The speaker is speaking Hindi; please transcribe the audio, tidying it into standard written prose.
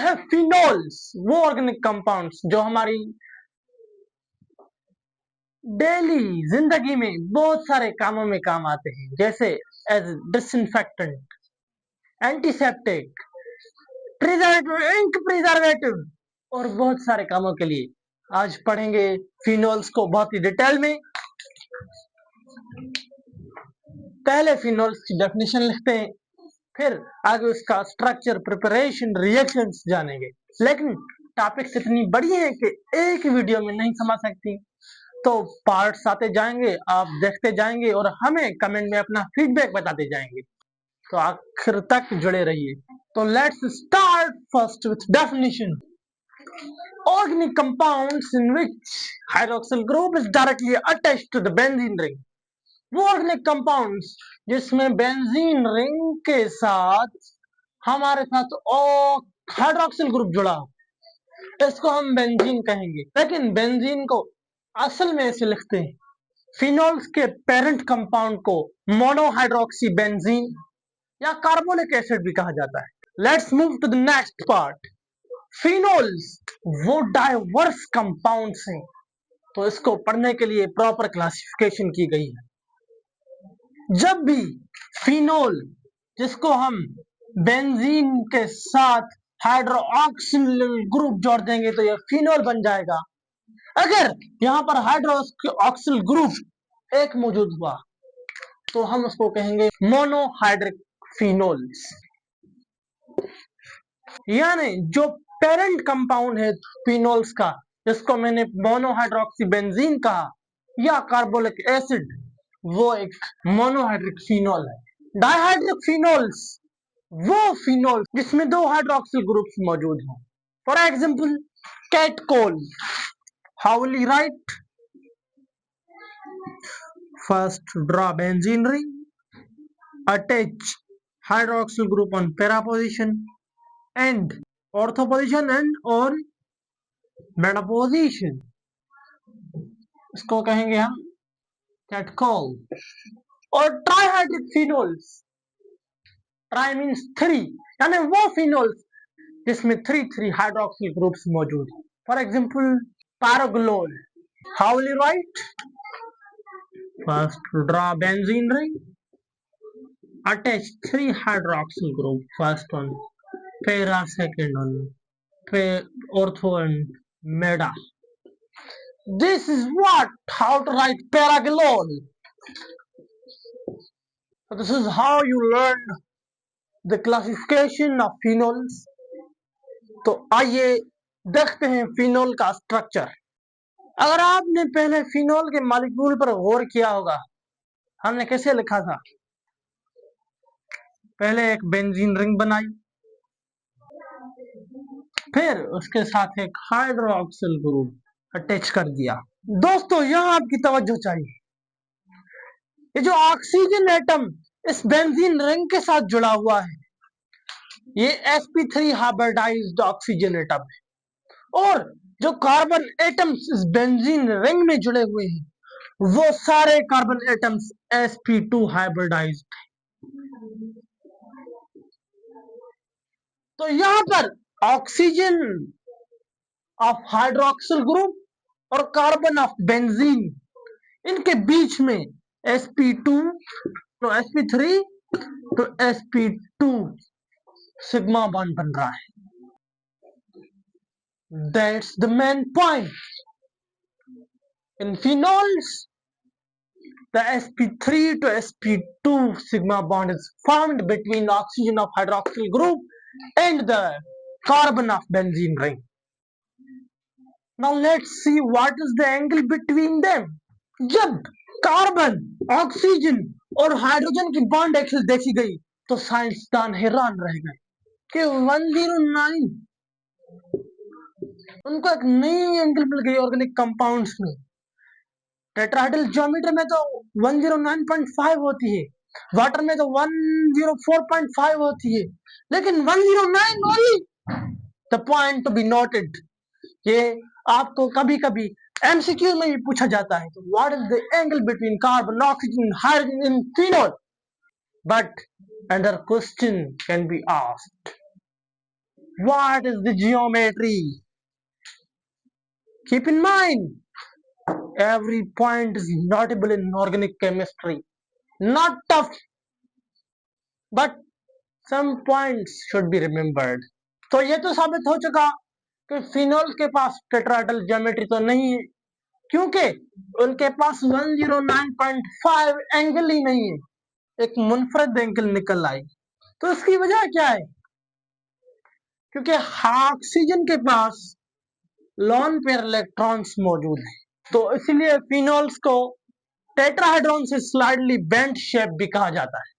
हैं फिनोल्स, वो ऑर्गेनिक कंपाउंड्स जो हमारी डेली जिंदगी में बहुत सारे कामों में काम आते हैं, जैसे as disinfectant, antiseptic, ink preservative और बहुत सारे कामों के लिए। आज पढ़ेंगे फिनोल्स को बहुत ही डिटेल में। पहले फिनोल्स की डेफिनेशन लिखते हैं, फिर आगे उसका स्ट्रक्चर, प्रिपरेशन, रिएक्शंस जानेंगे। लेकिन टॉपिक्स इतनी बड़ी हैं कि एक वीडियो में नहीं समझ सकती, तो पार्ट्स आते जाएंगे, आप देखते जाएंगे और हमें कमेंट में अपना फीडबैक बताते जाएंगे। तो आखिर तक जुड़े रहिए। तो let's start first with definition. Organic compounds in which hydroxyl group is directly attached to the benzene ring. वो ऑर्गेनिक कंपाउंड्स जिसमें बेंजीन रिंग के साथ हमारे साथ हाइड्रोक्सिल ग्रुप जुड़ा हो, इसको हम बेंजीन कहेंगे। लेकिन बेंजीन को असल में ऐसे लिखते हैं, फिनोल्स के पेरेंट कंपाउंड को मोनोहाइड्रोक्सी बेंजीन या कार्बोलिक एसिड भी कहा जाता है। Let's move to the next part. Phenols वो डाइवर्स कंपाउंड्स हैं, तो इसको पढ़ने के लिए प्रॉपर क्लासिफिकेशन की गई है। जब भी फिनोल जिसको हम बेंजीन के साथ हाइड्रोक्सिल ग्रुप जोड़ देंगे तो यह फिनोल बन जाएगा। अगर यहाँ पर हाइड्रोक्सिल ग्रुप एक मौजूद हुआ तो हम उसको कहेंगे मोनोहाइड्रिक फिनोल्स। यानी जो पेरेंट कंपाउंड है फिनोल्स का, जिसको मैंने मोनोहाइड्रोक्सी बेंजीन कहा या कार्बोलिक एसिड, वो एक मोनोहाइड्रिक फिनोल है। डाइहाइड्रिक फिनोल्स वो फिनोल जिसमें दो हाइड्रोक्सिल ग्रुप्स मौजूद हों। For example catechol. How will you write? First draw benzene ring, attach hydroxyl group on para position and ortho position and on meta position, इसको कहेंगे हम कैटकोल। और trihydric phenols, tri means three, यानी वो फिनोल्स जिसमें थ्री हाइड्रोक्सिल ग्रुप्स मौजूद हैं। For example pyrogallol. How will you write? First draw benzene ring, attach three hydroxyl group, first on para, second on ortho and meta. This is how to write paraglol. So this is how you learn the classification of phenols. तो आइए देखते हैं फिनोल का स्ट्रक्चर। अगर आपने पहले फिनोल के मॉलिक्यूल पर गौर किया होगा, हमने कैसे लिखा था? पहले एक बेंजीन रिंग बनाई, फिर उसके साथ एक हाइड्रोक्सिल ग्रुप अटैच कर दिया। दोस्तों यहाँ आपकी तवज्जो चाहिए, ये जो ऑक्सीजन एटम इस बेंजीन रिंग के साथ जुड़ा हुआ है, ये sp3 हाइब्रिडाइज्ड ऑक्सीजन एटम है, और जो कार्बन एटम्स इस बेंजीन रिंग में जुड़े हुए हैं वो सारे कार्बन एटम्स sp2 हाइब्रिडाइज्ड है। तो यहाँ पर ऑक्सीजन ऑफ हाइड्रोक्सिल ग्रुप और कार्बन ऑफ बेंजीन, इनके बीच में sp2 तो sp3 तो sp2 सिग्मा बॉन्ड बन रहा है। That's the main point. In phenols, the sp3 to sp2 sigma bond is formed between oxygen of hydroxyl group and the carbon of benzene ring. Now let's see what is the angle between them. जब कार्बन, ऑक्सीजन और हाइड्रोजन की बॉन्ड एंगल देखी गई तो साइंसदान हैरान रह गए कि 109 उनको एक नई एंगल मिल गई ऑर्गेनिक कंपाउंड्स में। टेट्राहेड्रल ज्योमेट्री में तो 109.5 होती है, वाटर में तो 104.5 होती है, लेकिन 109 only. The point to be noted, ये आपको कभी कभी एमसीक्यू में भी पूछा जाता है, तो what is the angle between carbon, oxygen, hydrogen in phenol, but under question can be asked. What is the geometry? Keep in mind, every point is notable in organic chemistry. Not tough, but some points should be remembered. तो ये तो साबित हो चुका कि फिनोल के पास टेट्राहेड्रल ज्योमेट्री तो नहीं है, क्योंकि उनके पास 109.5 एंगल ही नहीं है, एक मुनफरद एंगल निकल आई। तो इसकी वजह क्या है? क्योंकि ऑक्सीजन के पास लॉन पेयर इलेक्ट्रॉन्स मौजूद हैं, तो इसलिए फिनोल्स को टेट्राहेड्रॉन से स्लाइडली बेंट शेप भी कहा जाता है।